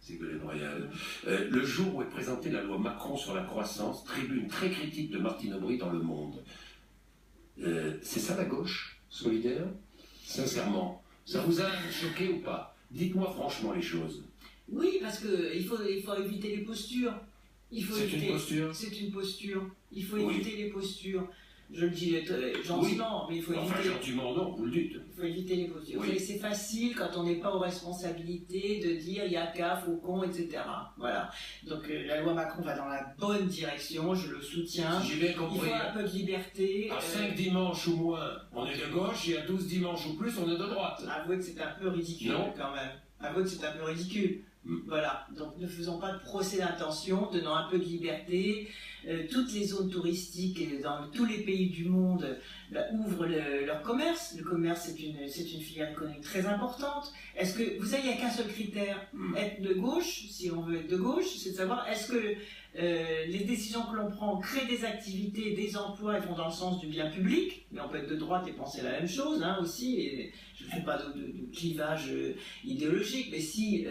Ségolène Royal. Le jour où est présentée la loi Macron sur la croissance, tribune très critique de Martine Aubry dans Le Monde. C'est ça la gauche solidaire? Sincèrement, ça vous a choqué ou pas? Dites-moi franchement les choses. Oui, parce qu'il faut éviter les postures. C'est une posture? C'est une posture. Il faut éviter les postures. Je le dis gentiment, mais il faut éviter. Enfin, gentiment, non, vous le dites. Il faut éviter les postures. Oui. C'est facile quand on n'est pas aux responsabilités de dire il y a qu'à, Faucon, etc. Voilà. Donc la loi Macron va dans la bonne direction, je le soutiens. Si j'ai bien compris. Il faut un peu de liberté. À 5 dimanches ou moins, on est de gauche, et à 12 dimanches ou plus, on est de droite. Avouez que c'est un peu ridicule quand même. Avouez que c'est un peu ridicule. Voilà, donc ne faisons pas de procès d'intention, donnons un peu de liberté. Toutes les zones touristiques dans tous les pays du monde ouvrent leur commerce. Le commerce, c'est une filière économique très importante. Est-ce que, vous savez, il n'y a qu'un seul critère, être de gauche, si on veut être de gauche, c'est de savoir est-ce que les décisions que l'on prend créent des activités, des emplois et vont dans le sens du bien public. Mais on peut être de droite et penser la même chose aussi. Et je ne fais pas de clivage idéologique, mais si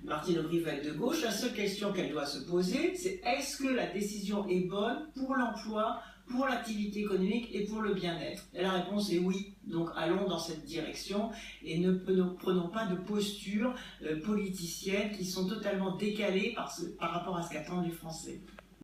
Martine Aubry va être de gauche, la seule question qu'elle doit se poser, c'est est-ce que la décision est bonne pour l'emploi, pour l'activité économique et pour le bien-être? Et la réponse est oui. Donc allons dans cette direction et ne prenons pas de postures politiciennes qui sont totalement décalées par rapport à ce qu'attendent les Français.